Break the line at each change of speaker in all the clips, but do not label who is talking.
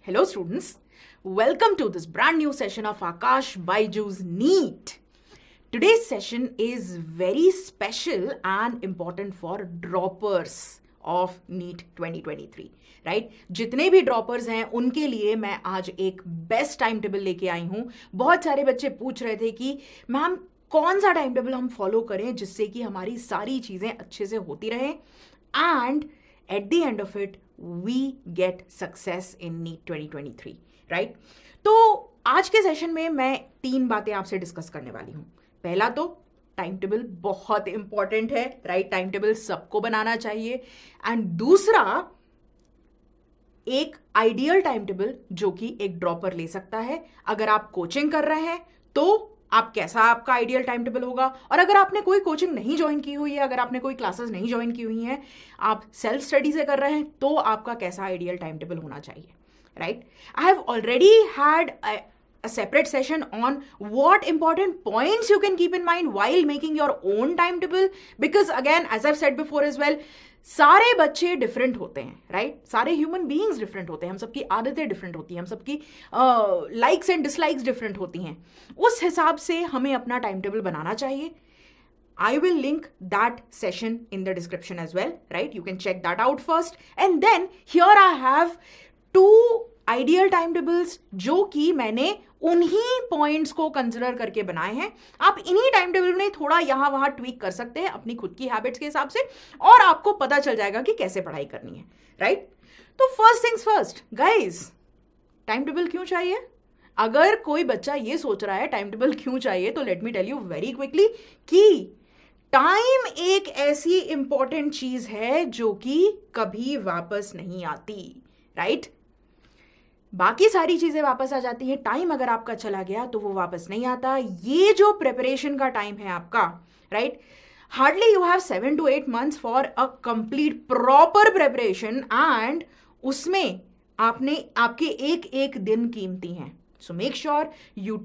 Hello students, welcome to this brand new session of Akash Byju's NEET. Today's session is very special and important for droppers of NEET 2023, right? जितने भी droppers हैं उनके लिए मैं आज एक best time table लेके आई हूँ. बहुत सारे बच्चे पूछ रहे थे कि मैम कौन सा टाइम टेबल हम फॉलो करें जिससे कि हमारी सारी चीज़ें अच्छे से होती रहें and at the end of it we get success in NEET 2023, right? तो आज के सेशन में मैं 3 बातें आपसे डिस्कस करने वाली हूं. पहला तो टाइम टेबल बहुत इंपॉर्टेंट है, राइट? टाइम टेबल सबको बनाना चाहिए. एंड दूसरा एक आइडियल टाइम टेबल जो कि एक ड्रॉपर ले सकता है. अगर आप कोचिंग कर रहे हैं तो आप कैसा आपका आइडियल टाइम टेबल होगा, और अगर आपने कोई कोचिंग नहीं ज्वाइन की हुई है, अगर आपने कोई क्लासेस नहीं ज्वाइन की हुई हैं, आप सेल्फ स्टडी से कर रहे हैं तो आपका कैसा आइडियल टाइम टेबल होना चाहिए, right? I have already had a separate session on what important points you can keep in mind while making your own timetable, because again as I've said before as well, सारे बच्चे different होते हैं, right? सारे human beings different होते हैं, हम सबकी आदतें डिफरेंट होती हैं, हम सबकी लाइक्स एंड डिसलाइक्स डिफरेंट होती हैं. उस हिसाब से हमें अपना टाइम टेबल बनाना चाहिए. I will link that session in the description as well, right? You can check that out first. And then here I have 2 ideal timetables जो कि मैंने उन्हीं पॉइंट्स को कंसिडर करके बनाए हैं. आप इन्हीं टाइम टेबल में थोड़ा यहां वहां ट्वीक कर सकते हैं अपनी खुद की हैबिट्स के हिसाब से, और आपको पता चल जाएगा कि कैसे पढ़ाई करनी है, राइट? तो first things first guys, time table क्यों चाहिए? अगर कोई बच्चा ये सोच रहा है टाइम टेबल क्यों चाहिए, तो let me tell you very quickly कि टाइम एक ऐसी इंपॉर्टेंट चीज है जो कि कभी वापस नहीं आती, राइट? बाकी सारी चीजें वापस आ जाती हैं, टाइम अगर आपका चला गया तो वो वापस नहीं आता. ये जो प्रिपरेशन का टाइम है आपका, right? Hardly you have 7 to 8 months for a complete proper preparation, and उसमें आपके एक दिन कीमती हैं. So make sure you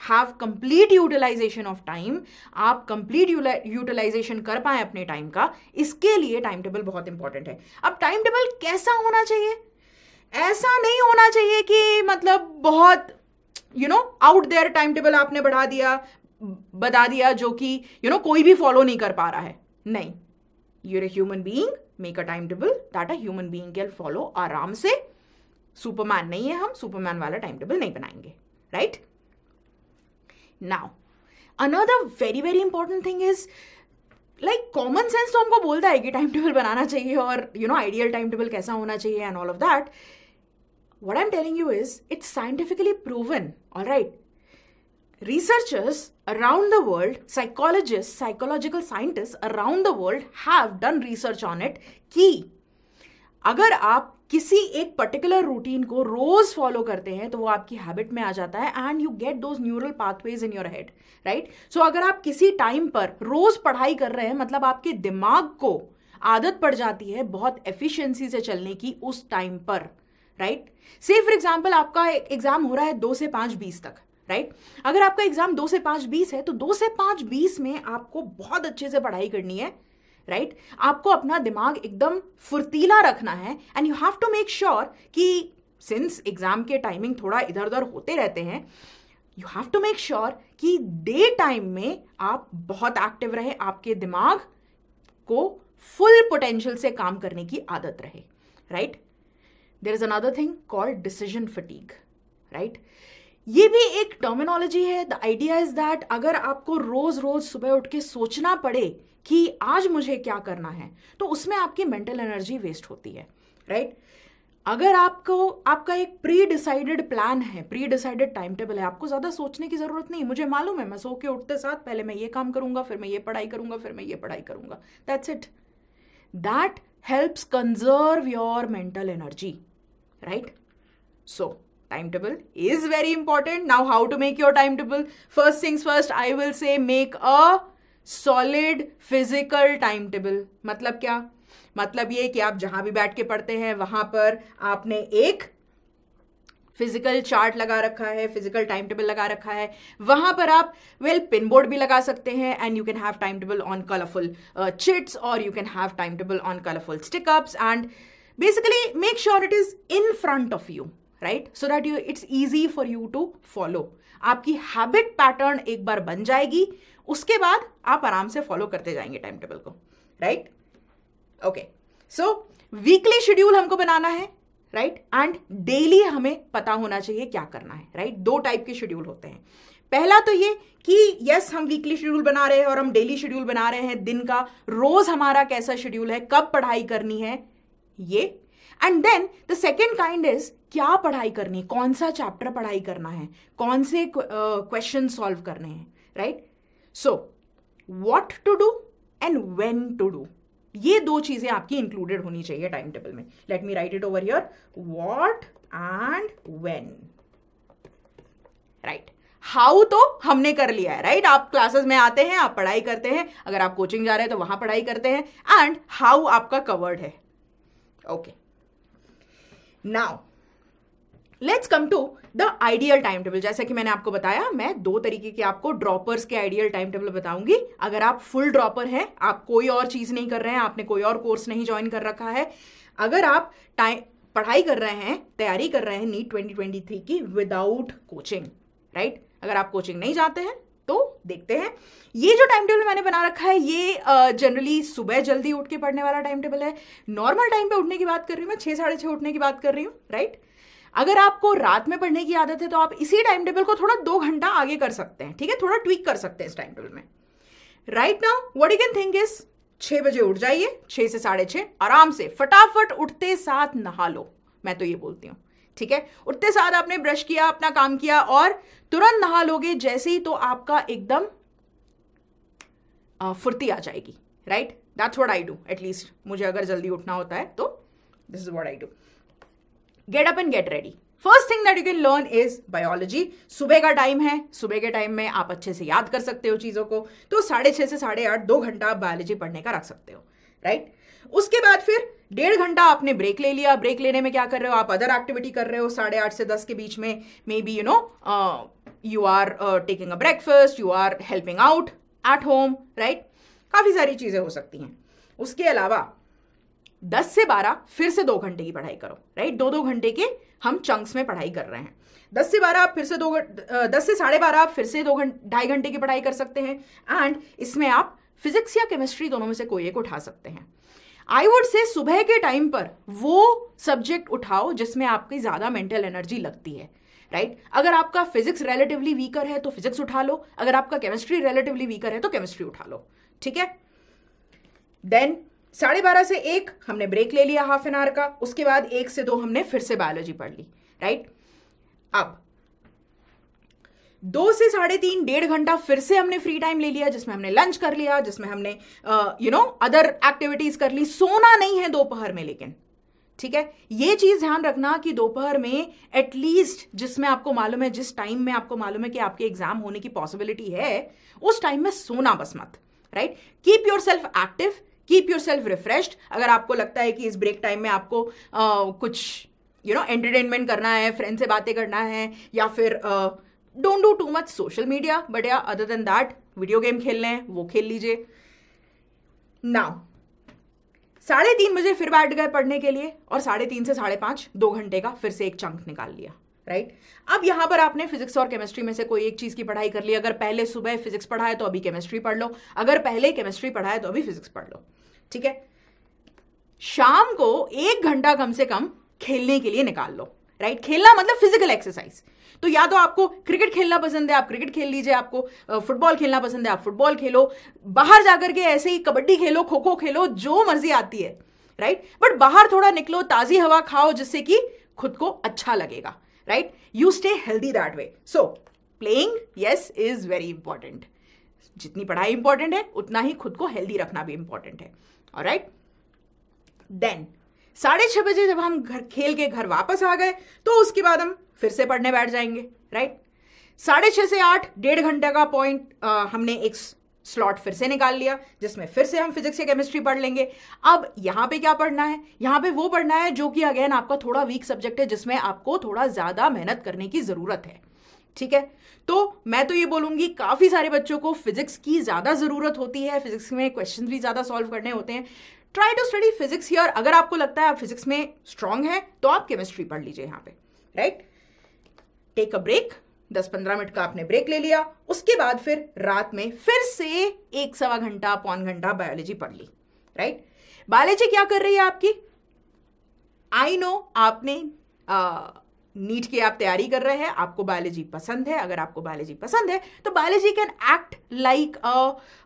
have complete utilization of time. आप complete utilization कर पाए अपने टाइम का, इसके लिए टाइम टेबल बहुत इंपॉर्टेंट है. अब टाइम टेबल कैसा होना चाहिए? ऐसा नहीं होना चाहिए कि मतलब बहुत आउट देयर टाइम टेबल आपने बता दिया जो कि कोई भी फॉलो नहीं कर पा रहा है. नहीं, you're a human being, make a time table that a human being can follow आराम से. सुपरमैन नहीं है हम, सुपरमैन वाला टाइम टेबल नहीं बनाएंगे, right? Now another very very important thing is like common sense तो हमको बोलता है कि टाइम टेबल बनाना चाहिए और आइडियल टाइम टेबल कैसा होना चाहिए and all of that. What I am telling you is it's scientifically proven, alright? Researchers around the world, psychologists, psychological scientists around the world have done research on it कि अगर आप किसी एक particular routine को रोज follow करते हैं तो वो आपकी हैबिट में आ जाता है and you get those neural pathways in your head, right? So अगर आप किसी टाइम पर रोज पढ़ाई कर रहे हैं, मतलब आपके दिमाग को आदत पड़ जाती है बहुत एफिशिएंसी से चलने की उस टाइम पर, राइट? से फॉर एग्जाम्पल आपका एग्जाम हो रहा है 2 से 5:20 तक, राइट? अगर आपका एग्जाम 2 से 5:20 है तो 2 से 5:20 में आपको बहुत अच्छे से पढ़ाई करनी है, राइट? आपको अपना दिमाग एकदम फुर्तीला रखना है and you have to make sure कि सिंस एग्जाम के टाइमिंग थोड़ा इधर उधर होते रहते हैं, you have to make sure कि डे टाइम में आप बहुत एक्टिव रहे, आपके दिमाग को फुल पोटेंशियल से काम करने की आदत रहे, right? There is another thing called decision fatigue, right? ये भी एक टर्मिनोलॉजी है. द आइडिया इज दैट अगर आपको रोज रोज सुबह उठ के सोचना पड़े कि आज मुझे क्या करना है, तो उसमें आपकी मेंटल एनर्जी वेस्ट होती है, राइट? अगर आपका एक प्री डिसाइडेड प्लान है, प्री डिसाइडेड टाइम टेबल है, आपको ज्यादा सोचने की जरूरत नहीं. मुझे मालूम है मैं सो के उठते साथ पहले मैं ये काम करूंगा, फिर मैं ये पढ़ाई करूंगा, फिर मैं ये पढ़ाई करूंगा. That's it. That helps conserve your mental energy, right? So timetable is very important. Now how to make your timetable? First things first, I will say make a solid physical timetable. मतलब क्या? मतलब ये कि आप जहां भी बैठ के पढ़ते हैं वहां पर आपने एक फिजिकल चार्ट लगा रखा है, फिजिकल टाइम टेबल लगा रखा है. वहां पर आप पिन बोर्ड भी लगा सकते हैं and you can have time table on colourful chits और you can have time table on colourful stick ups and basically make sure it is in front of you, right, so that it's easy for you to follow. आपकी habit pattern एक बार बन जाएगी, उसके बाद आप आराम से फॉलो करते जाएंगे टाइम टेबल को, राइट। ओके, सो वीकली शेड्यूल हमको बनाना है, राइट, एंड डेली हमें पता होना चाहिए क्या करना है, राइट। दो टाइप के शेड्यूल होते हैं। पहला तो ये कि यस हम वीकली शेड्यूल बना रहे हैं और हम डेली शेड्यूल बना रहे हैं, दिन का रोज हमारा कैसा शेड्यूल है, कब पढ़ाई करनी है, ये। And then the second kind is क्या पढ़ाई करनी है, कौन सा चैप्टर पढ़ाई करना है, कौन से क्वेश्चन सॉल्व करने हैं, right. So what to do and when to do, ये दो चीजें आपकी इंक्लूडेड होनी चाहिए टाइम टेबल में। Let me write it over here, what and when, right. How तो हमने कर लिया है, राइट। आप क्लासेस में आते हैं, आप पढ़ाई करते हैं, अगर आप कोचिंग जा रहे हैं तो वहां पढ़ाई करते हैं, एंड हाउ आपका कवर्ड है। Okay, now let's come to the ideal time table. जैसा कि मैंने आपको बताया, मैं दो तरीके के आपको ड्रॉपर्स के आइडियल टाइम टेबल बताऊंगी। अगर आप फुल ड्रॉपर हैं, आप कोई और चीज नहीं कर रहे हैं, आपने कोई और कोर्स नहीं ज्वाइन कर रखा है, अगर आप पढ़ाई कर रहे हैं, तैयारी कर रहे हैं नीट 2023 की विदाउट कोचिंग, राइट। अगर आप कोचिंग नहीं जाते हैं तो देखते हैं, ये जो टाइम टेबल मैंने बना रखा है ये जनरली सुबह जल्दी उठ के पढ़ने वाला टाइम टेबल है। नॉर्मल टाइम पे उठने की बात कर रही हूँ मैं, 6 साढ़े 6 उठने की बात कर रही हूँ, राइट। अगर आपको रात में पढ़ने की आदत है तो आप इसी टाइम टेबल को थोड़ा 2 घंटा आगे कर सकते हैं, ठीक है, थोड़ा ट्वीक कर सकते हैं इस टाइम टेबल में। Right now what you can think is 6 बजे उठ जाइए, 6 से साढ़े 6 आराम से फटाफट उठते साथ नहा लो, मैं तो ये बोलती हूँ, ठीक है। उठते साथ आपने ब्रश किया, अपना काम किया और तुरंत नहा लोगे जैसे ही, तो आपका एकदम फुर्ती आ जाएगी, right. That's what I do, at least मुझे अगर जल्दी उठना होता है तो this is what I do. Get up and get ready. First thing that you can learn is biology. सुबह का टाइम है, सुबह के टाइम में आप अच्छे से याद कर सकते हो चीजों को, तो 6:30 से 8:30 2 घंटा आप बायोलॉजी पढ़ने का रख सकते हो, राइट। उसके बाद फिर 1.5 घंटा आपने ब्रेक ले लिया। ब्रेक लेने में क्या कर रहे हो, आप अदर एक्टिविटी कर रहे हो 8:30 से 10 के बीच में, maybe you are taking a breakfast, you are helping out at home, right. काफी सारी चीजें हो सकती हैं। उसके अलावा 10 से 12 फिर से 2 घंटे की पढ़ाई करो, राइट। 2-2 घंटे के हम चंक्स में पढ़ाई कर रहे हैं। 10 से 12 आप फिर से 10 से 12:30 आप फिर से 2-2.5 घंटे की पढ़ाई कर सकते हैं, एंड इसमें आप फिजिक्स या केमिस्ट्री दोनों में से कोई एक उठा सकते हैं। आई वुड से सुबह के टाइम पर वो सब्जेक्ट उठाओ जिसमें आपकी ज्यादा मेंटल एनर्जी लगती है, राइट। अगर आपका फिजिक्स रिलेटिवली वीकर है तो फिजिक्स उठा लो, अगर आपका केमिस्ट्री रिलेटिवली वीकर है तो केमिस्ट्री उठा लो, ठीक है। देन 12:30 से 1 हमने ब्रेक ले लिया हाफ एन आवर का, उसके बाद 1 से 2 हमने फिर से बायोलॉजी पढ़ ली, राइट। अब 2 से 3:30 1.5 घंटा फिर से हमने फ्री टाइम ले लिया, जिसमें हमने लंच कर लिया, जिसमें हमने अदर एक्टिविटीज कर ली। सोना नहीं है दोपहर में, लेकिन ठीक है, ये चीज ध्यान रखना कि दोपहर में एटलीस्ट जिसमें आपको मालूम है, जिस टाइम में आपको मालूम है कि आपके एग्जाम होने की पॉसिबिलिटी है, उस टाइम में सोना बस मत, right. Keep your self active, keep your self refreshed. अगर आपको लगता है कि इस ब्रेक टाइम में आपको कुछ एंटरटेनमेंट करना है, फ्रेंड से बातें करना है, या फिर don't do too much social media, but या other than that video game खेलने हैं वो खेल लीजिए। नाउ 3:30 बजे फिर बैठ गए पढ़ने के लिए, और 3:30 से 5:30 2 घंटे का फिर से एक चंक निकाल लिया, राइट। अब यहां पर आपने फिजिक्स और केमिस्ट्री में से कोई एक चीज की पढ़ाई कर ली। अगर पहले सुबह फिजिक्स पढ़ा है तो अभी केमिस्ट्री पढ़ लो, अगर पहले केमिस्ट्री पढ़ा है तो अभी फिजिक्स पढ़ लो, ठीक है। शाम को 1 घंटा कम से कम खेलने के लिए निकाल लो, राइट। खेलना मतलब फिजिकल एक्सरसाइज। तो या तो आपको क्रिकेट खेलना पसंद है, आप क्रिकेट खेल लीजिए, आपको फुटबॉल खेलना पसंद है, आप फुटबॉल खेलो, बाहर जाकर के ऐसे ही कबड्डी खेलो, खो खो खेलो, जो मर्जी आती है, राइट। बट बाहर थोड़ा निकलो, ताजी हवा खाओ, जिससे कि खुद को अच्छा लगेगा, right. You stay healthy that way. So playing yes is very important. जितनी पढ़ाई इंपॉर्टेंट है उतना ही खुद को हेल्दी रखना भी इंपॉर्टेंट है, ऑलराइट। देन 6:30 बजे जब हम खेल के घर वापस आ गए तो उसके बाद हम फिर से पढ़ने बैठ जाएंगे, राइट। 6:30 से 8 1.5 घंटे का पॉइंट हमने एक स्लॉट फिर से निकाल लिया, जिसमें फिर से हम फिजिक्स या केमिस्ट्री पढ़ लेंगे। अब यहां पे क्या पढ़ना है, यहां पे वो पढ़ना है जो कि अगेन आपका थोड़ा वीक सब्जेक्ट है, जिसमें आपको थोड़ा ज्यादा मेहनत करने की जरूरत है, ठीक है। तो मैं तो ये बोलूंगी, काफी सारे बच्चों को फिजिक्स की ज्यादा जरूरत होती है, फिजिक्स में क्वेश्चन भी ज्यादा सॉल्व करने होते हैं। Try to study physics here. अगर आपको लगता है आप फिजिक्स में स्ट्रांग है तो आप केमिस्ट्री पढ़ लीजिए यहाँ पे, right? Take a break, 10-15 minute का आपने ब्रेक ले लिया, उसके बाद फिर रात में फिर से 1-1.25 घंटा, पौन घंटा बायोलॉजी पढ़ ली, राइट? बायोलॉजी क्या कर रही है आपकी? आई नो आपने नीट की आप तैयारी कर रहे हैं, आपको बायोलॉजी पसंद है. अगर आपको बायोलॉजी पसंद है तो biology can act like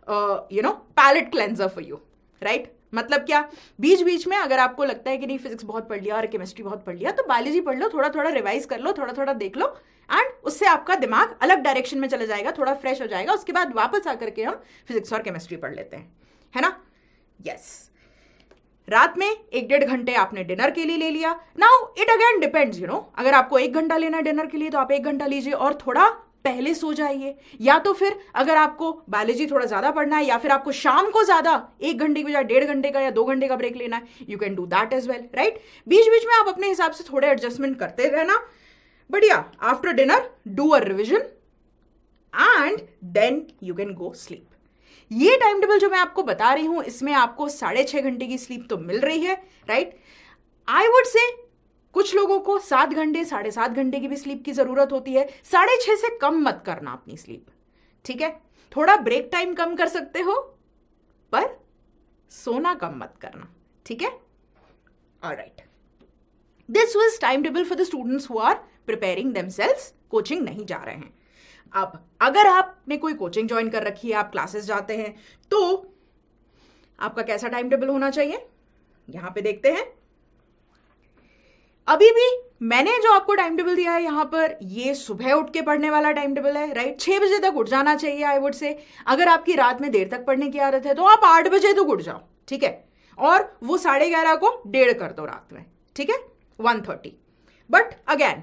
palate cleanser for you, right? मतलब क्या, बीच बीच में अगर आपको लगता है कि नहीं फिजिक्स बहुत पढ़ लिया और केमिस्ट्री बहुत पढ़ लिया, तो बायोलॉजी पढ़ लो, थोड़ा थोड़ा रिवाइज कर लो, थोड़ा थोड़ा देख लो, एंड उससे आपका दिमाग अलग डायरेक्शन में चला जाएगा, थोड़ा फ्रेश हो जाएगा. उसके बाद वापस आकर के हम फिजिक्स और केमिस्ट्री पढ़ लेते हैं, है ना? यस. रात में 1-1.5 घंटे आपने डिनर के लिए ले लिया. नाउ इट अगेन डिपेंड्स, अगर आपको 1 घंटा लेना है डिनर के लिए तो आप 1 घंटा लीजिए और थोड़ा पहले सो जाइए. या तो फिर अगर आपको बायोलॉजी थोड़ा ज्यादा पढ़ना है या फिर आपको शाम को ज्यादा 1 घंटे की बजाय 1.5 घंटे का या 2 घंटे का ब्रेक लेना है, you can do that as well, right? बीच बीच में आप अपने हिसाब से थोड़े एडजस्टमेंट करते रहना. बट या after dinner do a revision and then you can go sleep. ये टाइम टेबल जो मैं आपको बता रही हूं, इसमें आपको 6.5 घंटे की स्लीप तो मिल रही है, राइट? आई वुड से कुछ लोगों को 7 घंटे, 7.5 घंटे की भी स्लीप की जरूरत होती है. 6.5 से कम मत करना अपनी स्लीप, ठीक है? थोड़ा ब्रेक टाइम कम कर सकते हो, पर सोना कम मत करना, ठीक है? Alright. This was time table for the students who are preparing themselves, coaching नहीं जा रहे हैं. अब अगर आपने कोई कोचिंग ज्वाइन कर रखी है, आप क्लासेस जाते हैं, तो आपका कैसा टाइम टेबल होना चाहिए यहां पे देखते हैं. अभी भी मैंने जो आपको टाइम टेबल दिया है यहां पर, ये सुबह उठ के पढ़ने वाला टाइम टेबल है, राइट? 6 बजे तक उठ जाना चाहिए आई वुड से. अगर आपकी रात में देर तक पढ़ने की आदत है तो आप 8 बजे तक उठ जाओ, ठीक है? और वो 11:30 को 1:30 कर दो रात में, ठीक है? 1:30. But again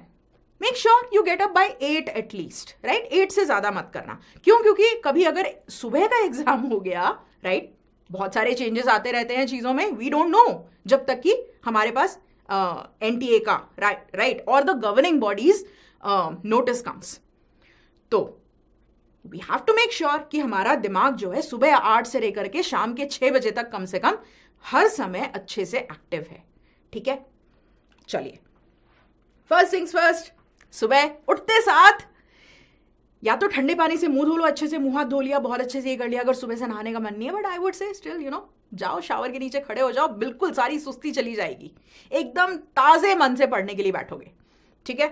make sure you get up by 8 at least, right? 8 से ज्यादा मत करना. क्यों? क्योंकि कभी अगर सुबह का एग्जाम हो गया, राइट, बहुत सारे चेंजेस आते रहते हैं चीजों में, वी डोंट नो जब तक कि हमारे पास एनटीए का, राइट, और the governing bodies notice comes. तो we have to make sure कि हमारा दिमाग जो है सुबह 8 से लेकर के शाम के 6 बजे तक कम से कम हर समय अच्छे से एक्टिव है, ठीक है? चलिए, फर्स्ट थिंग्स फर्स्ट, सुबह उठते साथ या तो ठंडे पानी से मुंह धो लो, अच्छे से मुंह हाथ धो लिया, बहुत अच्छे से ये कर लिया. अगर सुबह से नहाने का मन नहीं है, but I would say still जाओ शावर के नीचे खड़े हो जाओ, बिल्कुल सारी सुस्ती चली जाएगी, एकदम ताजे मन से पढ़ने के लिए बैठोगे, ठीक है?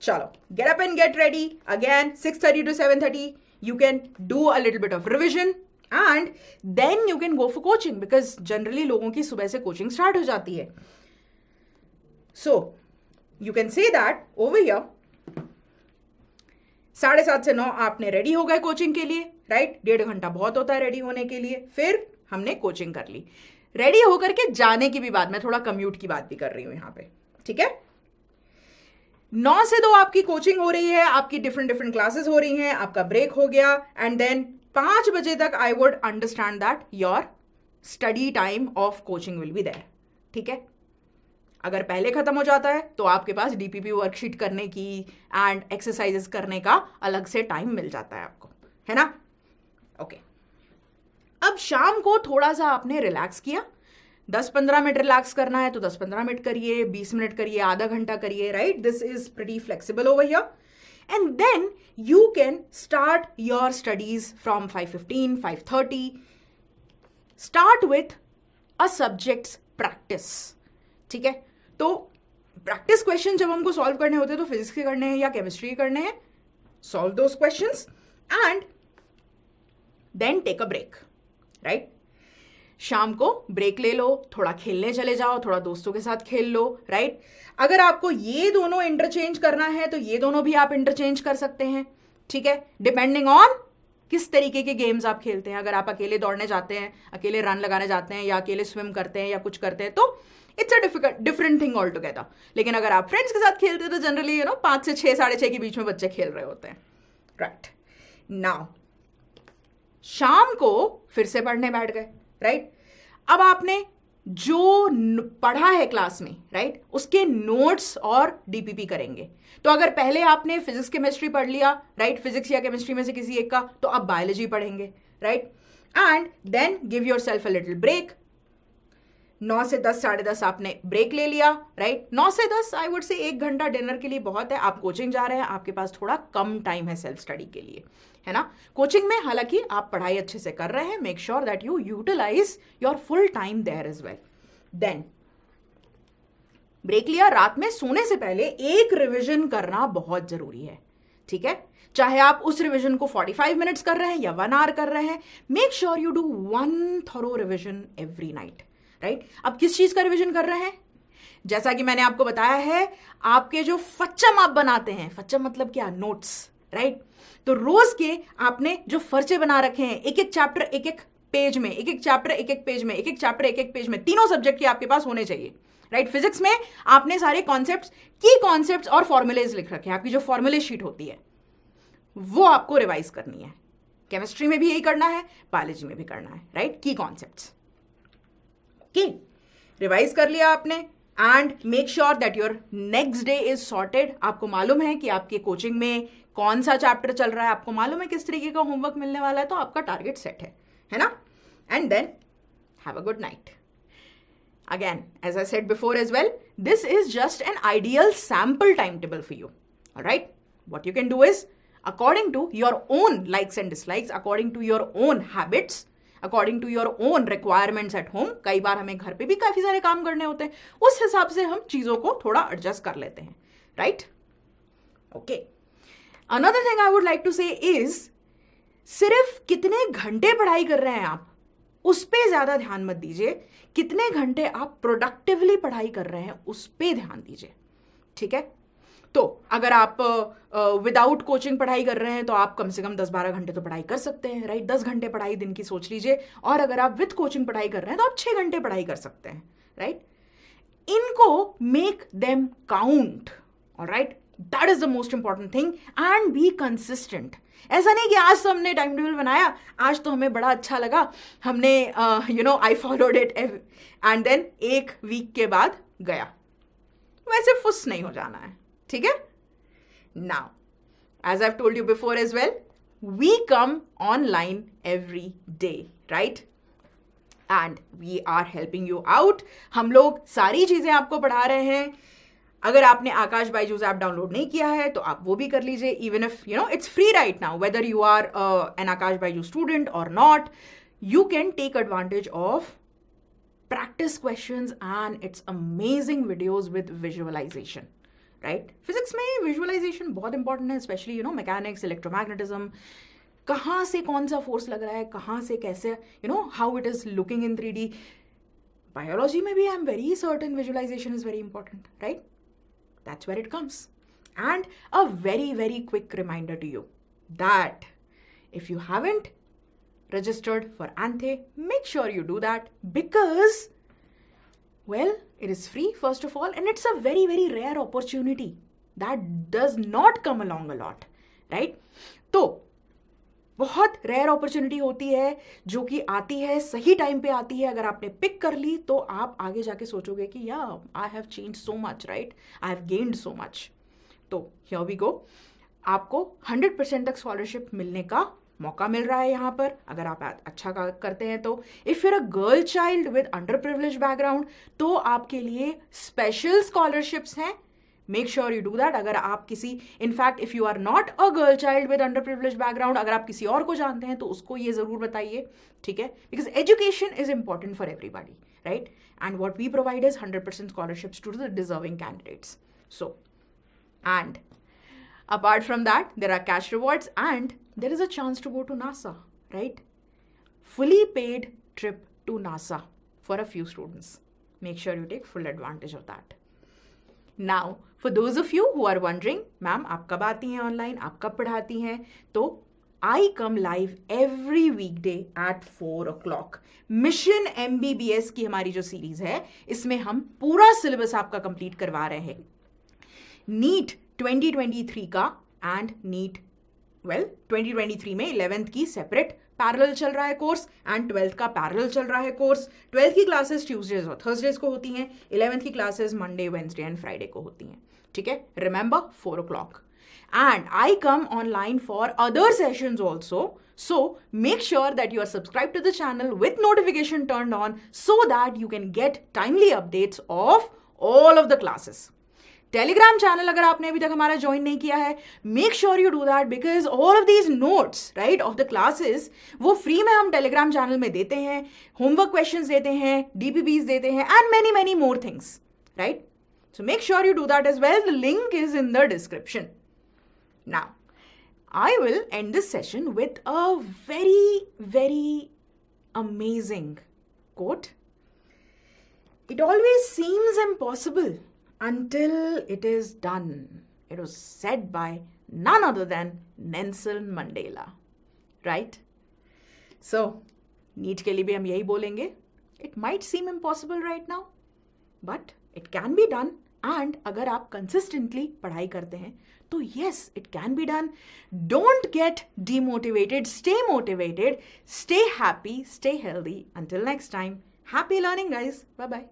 चलो, get up and get ready. Again 6:30 to 7:30 you can do a little bit of revision and then you can go for coaching, because generally लोगों की सुबह से कोचिंग स्टार्ट हो जाती है. So you can say that over here 7:30 से 9 आपने ready हो गए कोचिंग के लिए, राइट? 1.5 घंटा बहुत होता है रेडी होने के लिए. फिर हमने कोचिंग कर ली. रेडी होकर के जाने की भी बात, मैं थोड़ा कम्यूट की बात भी कर रही हूं यहां पे, ठीक है? 9 से 2 आपकी कोचिंग हो रही है, आपकी डिफरेंट क्लासेस हो रही हैं, आपका ब्रेक हो गया, एंड देन 5 बजे तक I would understand that your study time of coaching will be there, ठीक है? अगर पहले खत्म हो जाता है तो आपके पास डीपीपी वर्कशीट करने की एंड एक्सरसाइजेस करने का अलग से टाइम मिल जाता है आपको, है ना? ओके. अब शाम को थोड़ा सा आपने रिलैक्स किया, 10-15 मिनट रिलैक्स करना है तो 10-15 मिनट करिए, 20 मिनट करिए, आधा घंटा करिए, right? This is pretty flexible over here. And then you can start your studies from 5:15, 5:30. Start with a subjects practice, ठीक है? तो प्रैक्टिस क्वेश्चन जब हमको सॉल्व करने होते हैं तो फिजिक्स के करने हैं या केमिस्ट्री के करने हैं, solve those questions and then take a break, right? शाम को ब्रेक ले लो, थोड़ा खेलने चले जाओ, थोड़ा दोस्तों के साथ खेल लो, राइट? अगर आपको ये दोनों इंटरचेंज करना है तो ये दोनों भी आप इंटरचेंज कर सकते हैं, ठीक है? डिपेंडिंग ऑन किस तरीके के गेम्स आप खेलते हैं. अगर आप अकेले दौड़ने जाते हैं, अकेले रन लगाने जाते हैं, या अकेले स्विम करते हैं या कुछ करते हैं, तो it's a different thing all together. लेकिन अगर आप फ्रेंड्स के साथ खेलते हैं तो जनरली 5 से 6, 6:30 के बीच में बच्चे खेल रहे होते हैं, राइट? नाउ शाम को फिर से पढ़ने बैठ गए, राइट? अब आपने जो पढ़ा है क्लास में, राइट, उसके नोट्स और डीपीपी करेंगे. तो अगर पहले आपने फिजिक्स केमिस्ट्री पढ़ लिया, राइट, फिजिक्स या केमिस्ट्री में से किसी एक का, तो अब बायोलॉजी पढ़ेंगे, right? And then give yourself a little break. 9 से 10, 10:30 आपने ब्रेक ले लिया, राइट। 9 से 10 आई वुड से 1 घंटा डिनर के लिए बहुत है। आप कोचिंग जा रहे हैं, आपके पास थोड़ा कम टाइम है सेल्फ स्टडी के लिए, है ना। कोचिंग में हालांकि आप पढ़ाई अच्छे से कर रहे हैं, make sure that you utilize your full time there as well. Then break लिया, रात में सोने से पहले एक रिविजन करना बहुत जरूरी है, ठीक है। चाहे आप उस रिवीजन को 45 मिनट्स कर रहे हैं या 1 आवर कर रहे हैं, make sure you do 1 thorough revision every night, right. अब किस चीज का रिवीजन कर रहे हैं? जैसा कि मैंने आपको बताया है, आपके जो फच्चम आप बनाते हैं, फच्चम मतलब क्या? Notes, right. तो रोज के आपने जो फर्चे बना रखे हैं, एक एक चैप्टर एक एक पेज में, एक एक चैप्टर एक एक पेज में, एक एक चैप्टर एक एक पेज में, तीनों सब्जेक्ट के आपके पास होने चाहिए, राइट। फिजिक्स में आपने सारे कॉन्सेप्ट्स, की कॉन्सेप्ट्स और फॉर्मुलेज लिख रखे हैं, आपकी जो फॉर्मुले शीट होती है वो आपको रिवाइज करनी है। केमिस्ट्री में भी यही करना है, बायोलॉजी में भी करना है, राइट। की कॉन्सेप्ट्स ओके, रिवाइज कर लिया आपने, and make sure that your next day is sorted. आपको मालूम है कि आपके कोचिंग में कौन सा चैप्टर चल रहा है, आपको मालूम है किस तरीके का होमवर्क मिलने वाला है, तो आपका टारगेट सेट है ना। And then have a good night. Again, as I said before as well, this is just an ideal sample timetable for you. All right? What you can do is, according to your own likes and dislikes, according to your own habits, according to your own requirements at home, कई बार हमें घर पे भी काफी सारे काम करने होते हैं, उस हिसाब से हम चीजों को थोड़ा एडजस्ट कर लेते हैं, right? Okay. Another thing I would like to say is, सिर्फ कितने घंटे पढ़ाई कर रहे हैं आप, उस पे ज्यादा ध्यान मत दीजिए। कितने घंटे आप प्रोडक्टिवली पढ़ाई कर रहे हैं, उस पे ध्यान दीजिए, ठीक है। तो अगर आप विदाउट कोचिंग पढ़ाई कर रहे हैं तो आप कम से कम 10-12 घंटे तो पढ़ाई कर सकते हैं, राइट। 10 घंटे पढ़ाई दिन की सोच लीजिए, और अगर आप विद कोचिंग पढ़ाई कर रहे हैं तो आप 6 घंटे पढ़ाई कर सकते हैं, राइट। इनको make them count, alright, that is the most important thing, and be consistent. ऐसा नहीं कि आज तो हमने टाइम टेबल बनाया, आज तो हमें बड़ा अच्छा लगा, हमने I followed it, and then एक वीक के बाद गया, वैसे फुस नहीं हो जाना है, ठीक है। Now as I have told you before as well, we come online every day, right, and we are helping you out. हम लोग सारी चीजें आपको पढ़ा रहे हैं। अगर आपने आकाश बायजूस ऐप डाउनलोड नहीं किया है तो आप वो भी कर लीजिए, even if it's free right now, whether you are an Aakash Byju's student और not, you can take advantage of practice questions and its amazing videos with visualization, right? Physics में visualization बहुत important है, especially mechanics, electromagnetism, कहाँ से कौन सा force लग रहा है, कहाँ से कैसे, how it is looking in 3D. Biology में भी I am very certain visualization is very important, right? That's where it comes. And a very, very quick reminder to you that if you haven't registered for Anthe, make sure you do that, because, well, it is free first of all, and it's a very, very rare opportunity that does not come along a lot, right? तो बहुत rare opportunity होती है जो कि आती है, सही time पे आती है। अगर आपने पिक कर ली तो आप आगे जाके सोचोगे कि या I have change so much, right, I have gained so much. तो हियर वी गो, आपको 100% तक स्कॉलरशिप मिलने का मौका मिल रहा है यहाँ पर, अगर आप अच्छा करते हैं तो। If you're a girl child with under privilege background, तो आपके लिए स्पेशल स्कॉलरशिप्स हैं, make sure you do that. अगर आप किसी, in fact if you are not a girl child with under privilege background, अगर आप किसी और को जानते हैं तो उसको ये जरूर बताइए, ठीक है, because education is important for everybody, right, and what we provide is 100% scholarships to the deserving candidates. So, and apart from that, there are cash rewards and there is a chance to go to NASA, right? Fully paid trip to NASA for a few students. Make sure you take full advantage of that. Now, for those of you who are wondering, ma'am आप कब आती हैं online, आप कब पढ़ाती हैं, तो I come live every weekday at 4 o'clock. Mission MBBS की हमारी जो सीरीज है, इसमें हम पूरा सिलेबस आपका कंप्लीट करवा रहे हैं। नीट 2023 का एंड नीट 2023 में 11th की सेपरेट पैरेलल चल रहा है कोर्स, एंड 12th का पैरेलल चल रहा है कोर्स। 12th की क्लासेस ट्यूसडेज और थर्सडेज को होती हैं, 11th की classes Monday, Wednesday and Friday को होती हैं, ठीक है। Remember 4 o'clock. and I come online for other sessions also. So make sure that you are subscribed to the channel with notification turned on so that you can get timely updates of all of the classes. Telegram channel अगर आपने अभी तक हमारा join नहीं किया है, make sure you do that, because all of these notes right of the classes वो free में हम टेलीग्राम चैनल में देते हैं, होमवर्क क्वेश्चंस देते हैं, डीपीबीज देते हैं and many many more things, right? So make sure you do that as well. The link is in the description. Now I will end this session with a very, very amazing quote. It always seems impossible until it is done. It was said by none other than Nelson Mandela. Right? So, NEET के लिए भी हम यही बोलेंगे. It might seem impossible right now, but it can be done. And अगर आप consistently पढ़ाई करते हैं तो yes, it can be done. Don't get demotivated. Stay motivated. Stay happy. Stay healthy. Until next time. Happy learning, guys. Bye-bye.